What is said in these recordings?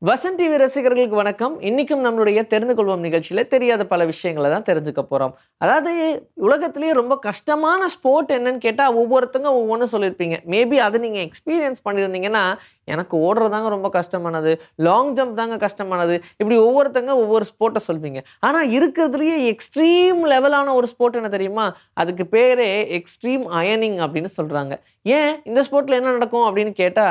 Vasan TV ரசிகர்களுக்கு வணக்கம். இன்னைக்கும் நம்மளுடைய தெரிந்து கொள்வோம் நிகழ்ச்சியில தெரியாத பல விஷயங்கள தான் தெரிஞ்சுக்க போறோம். அதாவது உலகத்திலேயே ரொம்ப கஷ்டமான ஸ்போர்ட் என்னன்னு கேட்டா, ஒவ்வொருத்தங்க ஒவ்வொன்னு சொல்லியிருப்பீங்க. மேபி அத நீங்க எக்ஸ்பீரியன்ஸ் பண்ணியிருந்தீங்கன்னா, எனக்கு ஓடுறது தாங்க ரொம்ப கஷ்டமானது. லாங் ஜம்ப் தாங்க கஷ்டமானது. இப்படி ஒவ்வொருத்தங்க ஒவ்வொரு ஸ்போர்ட்ட சொல்வீங்க. ஆனா இருக்கிறதுலயே எக்ஸ்ட்ரீம் லெவலான ஒரு ஸ்போர்ட் என்ன தெரியுமா? அதுக்கு பேரே எக்ஸ்ட்ரீம் அயர்னிங் அப்படின்னு சொல்றாங்க. ஏன் இந்த ஸ்போர்ட்ல என்ன நடக்கும் அப்படின்னு கேட்டா,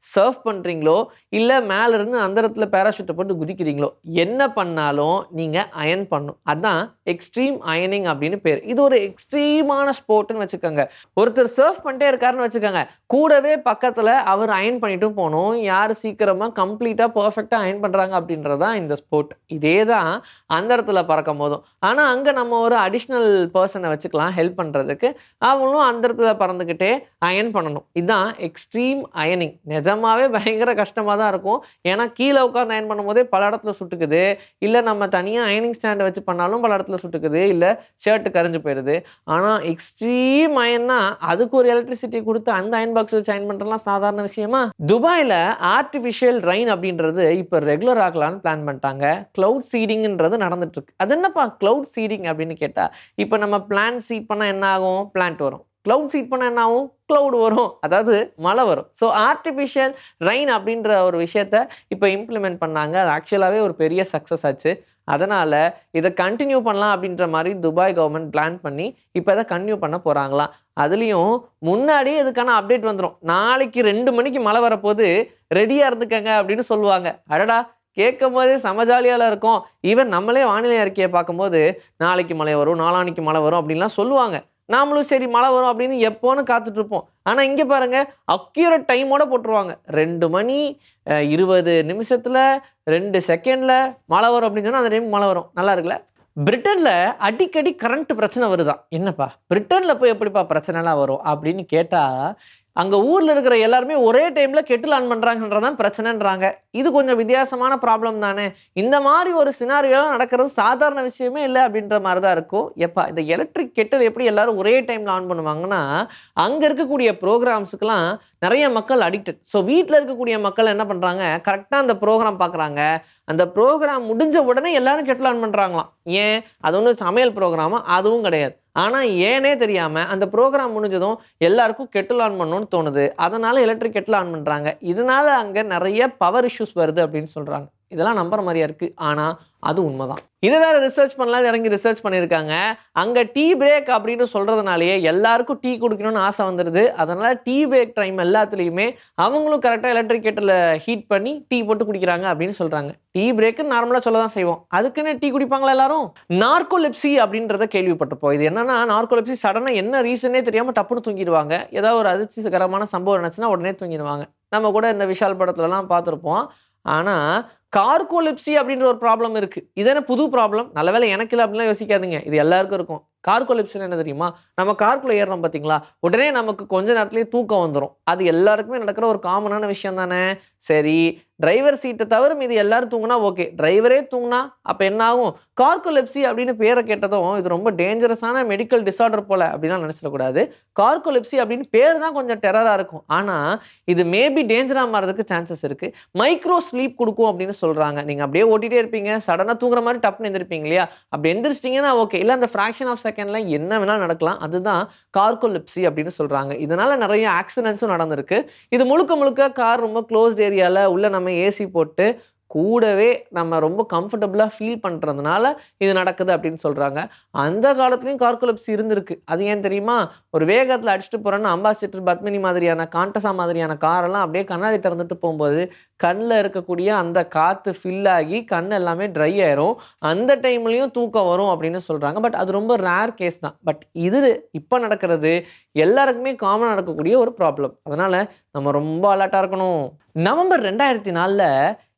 சர்ஃப் பண்றீங்களோ, இல்ல மேல இருந்து அந்தரத்துல பாராசூட்ட போட்டு குதிக்கிறீங்களோ, என்ன பண்ணாலும் நீங்க அயர்ன் பண்ணணும். அதான் எக்ஸ்ட்ரீம் அயர்னிங் அப்படின்னு பேரு. இது ஒரு எக்ஸ்ட்ரீமான ஸ்போர்ட்ன்னு வச்சுக்கோங்க. ஒருத்தர் சர்ஃப் பண்ணிட்டே இருக்காருன்னு வச்சுக்கோங்க. கூடவே பக்கத்துல அவர் அயர்ன் பண்ணிட்டும் போணும். யாரு சீக்கிரமா கம்ப்ளீட்டா பெர்ஃபெக்ட்டா அயர்ன் பண்றாங்க அப்படின்றது தான் இந்த ஸ்போர்ட். இதே தான் அந்த இடத்துல பறக்கும்போதும். ஆனா அங்க நம்ம ஒரு அடிஷனல் பெர்சன வச்சுக்கலாம் ஹெல்ப் பண்றதுக்கு. அவங்களும் அந்த இடத்துல பறந்துகிட்டே அயர்ன் பண்ணணும். இதான் எக்ஸ்ட்ரீம் அயர்னிங். நிஜமாவே பயங்கர கஷ்டமா தான் இருக்கும். ஏன்னா கீழ உட்கார்ந்து அயர்ன் பண்ணும்போதே பல இடத்துல சுட்டுக்குது. இல்ல நம்ம தனியா அயர்னிங் ஸ்டாண்ட் வச்சு பண்ணாலும் பல இடத்துல சுட்டுக்குது. இல்ல ஷர்ட் கரைஞ்சு போயிருது. ஆனா எக்ஸ்ட்ரீம் அயர்ன்னா அதுக்கு ஒரு எலக்ட்ரிசிட்டி குடுத்து அந்த அயர்ன் பாக்ஸ் வச்சு அயர்ன் பண்றதுலாம் சாதாரண விஷயமா? துபாய்ல ஆர்டிஃபிஷியல் ரெயின் அப்படின்றது இப்ப ரெகுலர் ஆக்கலாம்னு பிளான் பண்ணிட்டாங்க. கிளவுட் சீடிங்ன்றது நடந்துட்டு இருக்கு. அது என்னப்பா கிளவுட் சீடிங் அப்படின்னு கேட்டா, இப்ப நம்ம பிளான்ட் சீட் பண்ணா என்ன ஆகும்? பிளான்ட் வரும். கிளவுட் சீட் பண்ணா என்ன ஆகும்? கிளவுட் வரும். அதாவது மழை வரும். ஸோ ஆர்டிஃபிஷியல் ரெயின் அப்படின்ற ஒரு விஷயத்த இப்ப இம்ப்ளிமெண்ட் பண்ணாங்க. அது ஆக்சுவலாவே ஒரு பெரிய சக்சஸ் ஆச்சு. அதனால இத கன்டின்யூ பண்ணலாம் அப்படின்ற மாரி துபாய் கவர்ன்மெண்ட் பிளான் பண்ணி, இப்ப இத கன்டின்யூ பண்ண போறாங்களாம். அதுலயும் முன்னாடியே இதுக்கான அப்டேட் வந்துரும். நாளைக்கு 2 மணிக்கு மழை வரப்போது, ரெடியா இருந்துக்கங்க அப்படின்னு சொல்லுவாங்க. அடடா! கேட்கும்போதே செம ஜாலியால இருக்கும். ஈவன் நம்மளே வானிலை அறிக்கைய பார்க்கும்போது, நாளைக்கு மழை வரும், நாளான்னைக்கு மழை வரும் அப்படின்லாம் சொல்லுவாங்க. நாமளும் சரி மழை வரும் அப்படின்னு எப்போன்னு காத்துட்டு இருப்போம். ஆனா இங்க பாருங்க, அக்யூரேட் டைமோட போட்டுருவாங்க. 2 மணி 20 நிமிஷத்துல 2 செகண்ட்ல மழை வரும் அப்படின்னு சொன்னா, அந்த டைம் மழை வரும். நல்லா இருக்குல்ல? பிரிட்டன்ல அடிக்கடி கரண்ட் பிரச்சனை வருதாம். என்னப்பா? பிரிட்டன்ல போய் எப்படிப்பா பிரச்சனைலாம் வரும்? அப்படின்னு கேட்டா, அங்க ஊர்ல இருக்கிற எல்லாருமே ஒரே டைம்ல கெட்டில் ஆன் பண்றாங்கன்றது தான் பிரச்சனைன்றாங்க. இது கொஞ்சம் வித்தியாசமான ப்ராப்ளம் தானே! இந்த மாரி ஒரு சினாரியோலாம் நடக்கிறது சாதாரண விஷயமே இல்ல அப்படின்ற மாரி தான் இருக்கும். எப்பா இந்த எலக்ட்ரிக் கெட்டில் எப்படி எல்லாரும் ஒரே டைம்ல ஆன் பண்ணுவாங்கன்னா, அங்க இருக்கக்கூடிய புரோகிராம்ஸ்க்குலாம் நெறைய மக்கள் அடிக்டட். ஸோ வீட்ல இருக்கக்கூடிய மக்கள் என்ன பண்றாங்க, கரெக்ட்டா அந்த புரோகிராம் பார்க்குறாங்க. அந்த புரோகிராம் முடிஞ்ச உடனே எல்லாரும் கெட்டில் ஆன் பண்றாங்களாம். ஏன்? அது ஒண்ணும் சமையல் புரோகிராமா? அதுவும் கிடையாது. ஆனா ஏன்னே தெரியாம அந்த புரோகிராம் முடிஞ்சதும் எல்லாருக்கும் கெட்டில் ஆன் பண்ணணும்னு தோணுது. அதனால எலக்ட்ரிக் கெட்டில் ஆன் பண்றாங்க. இதனால அங்க நெறைய பவர் இஷ்யூஸ் வருது அப்படின்னு சொல்றாங்க. இதெல்லாம் நம்புற மாரியா இருக்கு. ஆனா அது உண்மதான். இத வேற ரிசர்ச் பண்ணலாம்னு இறங்கி ரிசர்ச் பண்ணியிருக்காங்க. அங்க டீ பிரேக் அப்படின்னு சொல்றதுனாலயே எல்லாருக்கும் டீ குடிக்கணும்னு ஆசை வந்துருது. அதனால டீ பிரேக் டைம் எல்லாத்துலயுமே அவங்களும் கரெக்ட்டா எலக்ட்ரிக் கெட்டில ஹீட் பண்ணி டீ போட்டு குடிக்கிறாங்க அப்படின்னு சொல்றாங்க. டீ பிரேக்குன்னு நார்மலா சொல்ல தான் செய்வோம். அதுக்குன்னு டீ குடிப்பாங்களா எல்லாரும்? நார்கோலெப்சி அப்படின்றத கேள்விப்பட்டிருப்போம். இது என்னன்னா நார்கோலெப்சி சடனா என்ன ரீசன்னே தெரியாம டப்புன்னு தூங்கிருவாங்க. ஏதாவது ஒரு அதிர்ச்சிகரமான சம்பவம் நடந்துச்சுன்னா உடனே தூங்கிருவாங்க. நம்ம கூட இந்த விஷால் படத்துலலாம் பார்த்திருப்போம். ஆனா கார்கோலெப்சி அப்படின்ற ஒரு ப்ராப்ளம் இருக்கு. இது என்ன புது ப்ராப்ளம்? நல்ல வேளை எனக்கு இல்ல அப்படின்லாம் யோசிக்காதீங்க. இது எல்லாருக்கும் இருக்கும். கார்கோலெப்சின்னா என்ன தெரியுமா? நம்ம காருக்குள்ள ஏறுறோம் பார்த்தீங்களா? உடனே நமக்கு கொஞ்ச நேரத்திலேயே தூக்கம் வந்துரும். அது எல்லாருக்குமே நடக்கிற ஒரு காமனான விஷயம் தானே! சரி, டிரைவர் சீட்ட தவிர மீதி எல்லாரும் தூங்குனா ஓகே. டிரைவரே தூங்குனா அப்ப என்ன ஆகும்? கார்கோலெப்சி அப்படின்னு பேர கேட்டதும், இது ரொம்ப டேஞ்சரஸான மெடிக்கல் டிஸார்டர் போல அப்படிலாம் நினைச்சிடக்கூடாது. கார்கோலெப்சி அப்படின்னு பேர் தான் கொஞ்சம் டெரரா இருக்கும். ஆனா, இது மேபி டேஞ்சரா மாறதுக்கு சான்சஸ் இருக்கு. மைக்ரோ ஸ்லீப் குடுக்கும் அப்படின்னு சொல்றாங்க. நீங்க அப்படியே ஓட்டிட்டே இருப்பீங்க. சடனா தூங்குற மாரி டப்ன்னு எந்திரிப்பீங்க இல்லையா? அப்படி எந்திரிச்சிட்டீங்கன்னா ஓகே. இல்ல அந்த ஃபிராக்ஷன் ஆஃப் செகண்ட்ல என்ன வேணாலும் நடக்கலாம். அதுதான் கார்கோலெப்சி அப்படின்னு சொல்றாங்க. இதனால நெறைய ஆக்சிடென்ட்ஸும் நடந்திருக்கு. இது முழுக்க முழுக்க கார் ரொம்ப குளோஸ்ட் ஏரியால உள்ள நம்ம ஏசி போட்டு கூடவே நம்ம ரொம்ப கம்ஃபர்டபுளா ஃபீல் பண்றதுனால இது நடக்குது அப்படின்னு சொல்றாங்க. அந்த காலத்திலயும் கார்கோலெப்சி இருந்திருக்கு. அது ஏன் தெரியுமா? ஒரு வேகத்துல அடிச்சுட்டு போறோம்னு அம்பாசிடர், பத்மினி மாதிரியான, காண்டஸா மாதிரியான காரெல்லாம் அப்படியே கண்ணாடி திறந்துட்டு போம்போது, கண்ல இருக்கக்கூடிய அந்த காத்து ஃபில் ஆகி கண் எல்லாமே ட்ரை ஆயிரும். அந்த டைம்லயும் தூக்கம் வரும் அப்படின்னு சொல்றாங்க. பட் அது ரொம்ப ரேர் கேஸ் தான். பட் இது இப்ப நடக்கிறது எல்லாருக்குமே காமனா நடக்கக்கூடிய ஒரு ப்ராப்ளம். அதனால நம்ம ரொம்ப அலர்ட்டா இருக்கணும். நவம்பர் 2004ல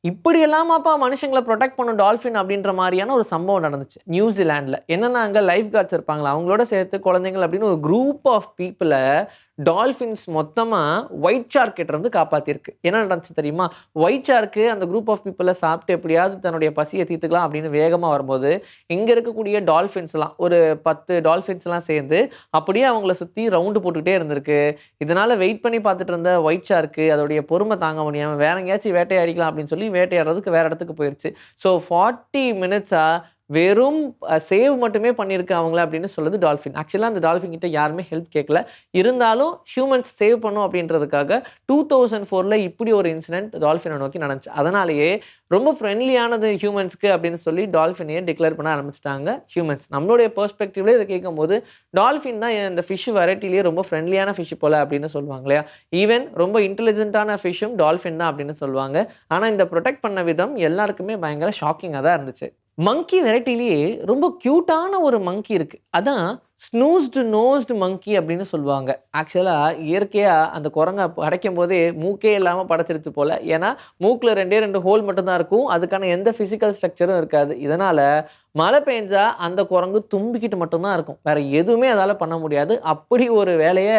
இப்படி எல்லாமாப்பா மனுஷங்கள புரொடெக்ட் பண்ணும் டால்ஃபின் அப்படின்ற மாரியான ஒரு சம்பவம் நடந்துச்சு. நியூசிலாண்ட்ல. என்னன்னா அங்க லைஃப் கார்ட்ஸ் இருப்பாங்கல்ல, அவங்களோட சேர்த்து குழந்தைகள் அப்படின்னு ஒரு குரூப் ஆஃப் பீப்பிள டால்ஃபின்ஸ் மொத்தமா ஒயிட் ஷார்க் கிட்ட இருந்து காப்பாத்திருக்கு. என்ன நடந்துச்சு தெரியுமா? ஒயிட் ஷார்க்கு அந்த குரூப் ஆஃப் பீப்பிள சாப்பிட்டு எப்படியாவது தன்னுடைய பசிய தீர்த்துக்கலாம் அப்படின்னு வேகமா வரும்போது, இங்க இருக்கக்கூடிய டால்ஃபின்ஸ்லாம் ஒரு 10 டால்ஃபின்ஸ்லாம் சேர்ந்து அப்படியே அவங்கள சுத்தி ரவுண்டு போட்டுக்கிட்டே இருந்திருக்கு. இதனால வெயிட் பண்ணி பார்த்துட்டு இருந்த ஒயிட் ஷார்க்கு அதோடைய பொறுமை தாங்க முடியாம வேற எங்கேயாச்சும் வேட்டையாடிக்கலாம் அப்படின்னு சொல்லி வேட்டையாடுறதுக்கு வேற இடத்துக்கு போயிருச்சு. ஸோ 40 மினிட்ஸா வெறும் சேவ் மட்டுமே பண்ணியிருக்கு அவங்கள அப்படின்னு சொல்லுது டால்ஃபின். ஆக்சுவலா அந்த டால்ஃபின் கிட்ட யாருமே ஹெல்ப் கேட்கல. இருந்தாலும் ஹியூமன்ஸ் சேவ் பண்ணும் அப்படின்றதுக்காக 2004ல இப்படி ஒரு இன்சிடென்ட் டால்ஃபின நோக்கி நடந்துச்சு. அதனாலேயே ரொம்ப ஃப்ரெண்ட்லியானது ஹியூமன்ஸ்க்கு அப்படின்னு சொல்லி டால்ஃபினையே டிக்ளேர் பண்ண ஆரம்பிச்சுட்டாங்க ஹியூமன்ஸ். நம்மளுடைய பெர்ஸ்பெக்டிவ்ல இத கேட்கும்போது டால்ஃபின் தான் இந்த ஃபிஷ் வெரைட்டிலேயே ரொம்ப ஃப்ரெண்ட்லியான ஃபிஷ் போல அப்படின்னு சொல்லுவாங்க இல்லையா? ஈவன் ரொம்ப இன்டெலிஜென்ட்டான ஃபிஷ்ஷும் டால்ஃபின் தான் அப்படின்னு சொல்லுவாங்க. ஆனா இந்த புரொடெக்ட் பண்ண விதம் எல்லாருக்குமே பயங்கர ஷாக்கிங்கா தான் இருந்துச்சு. மங்கி வெரைட்டிலேயே ரொம்ப கியூட்டான ஒரு மங்கி இருக்கு. அதான் ஸ்னூஸ்டு நோஸ்டு மங்கி அப்படின்னு சொல்லுவாங்க. ஆக்சுவலா இயற்கையா அந்த குரங்க படைக்கும்போதே மூக்கே இல்லாம படைச்சிருச்சு போல. ஏன்னா மூக்குல 2 ஹோல் மட்டும் தான் இருக்கும். அதுக்கான எந்த பிசிக்கல் ஸ்ட்ரக்சரும் இருக்காது. இதனால மழை பெஞ்சா அந்த குரங்கு தும்பிக்கிட்டு மட்டும் தான் இருக்கும். வேற எதுவுமே அதால பண்ண முடியாது. அப்படி ஒரு வேலைய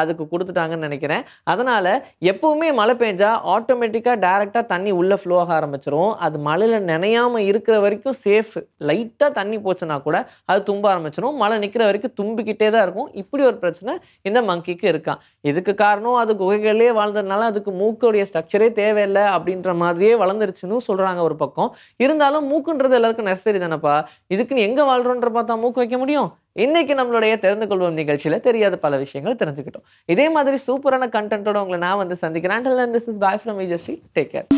அதுக்கு குடுத்துட்டாங்கன்னு நெனைக்கிறேன். அதனால எப்பவுமே மழை பெஞ்சா ஆட்டோமேட்டிக்கா டைரக்ட்டா தண்ணி உள்ள ஃப்ளோ ஆக ஆரம்பிச்சுரும். அது மழையில நனையாம இருக்கிற வரைக்கும் சேஃப். லைட்டா தண்ணி போச்சுன்னா கூட அது தும்ப ஆரம்பிச்சுரும். மழை நிக்கிற வரைக்கும் தும்பிக்கிட்டே தான் இருக்கும். இப்படி ஒரு பிரச்சனை இந்த மங்கிக்கு இருக்காம். இதுக்கு காரணம் அது குகைகள்லயே வாழ்ந்ததுனால அதுக்கு மூக்குடைய ஸ்ட்ரக்சரே தேவையில்ல அப்படின்ற மாதிரியே வளர்ந்துருச்சுன்னு சொல்றாங்க ஒரு பக்கம். இருந்தாலும் மூக்குன்றது எல்லாருக்கும் நெசசரி தானப்பா. இதுக்குன்னு எங்க வாழ்றோன்ற பார்த்தா மூக்கு வைக்க முடியும்? இன்னைக்கு நம்மளுடைய தெரிந்து கொள்வோம் நிகழ்ச்சியில தெரியாத பல விஷயங்கள் தெரிஞ்சுக்கிட்டோம். இதே மாதிரி சூப்பரான கன்டென்ட்டோட உங்கள நான் வந்து சந்திக்கிறேன். Until then, this is bye from Vijay Sri. Take care.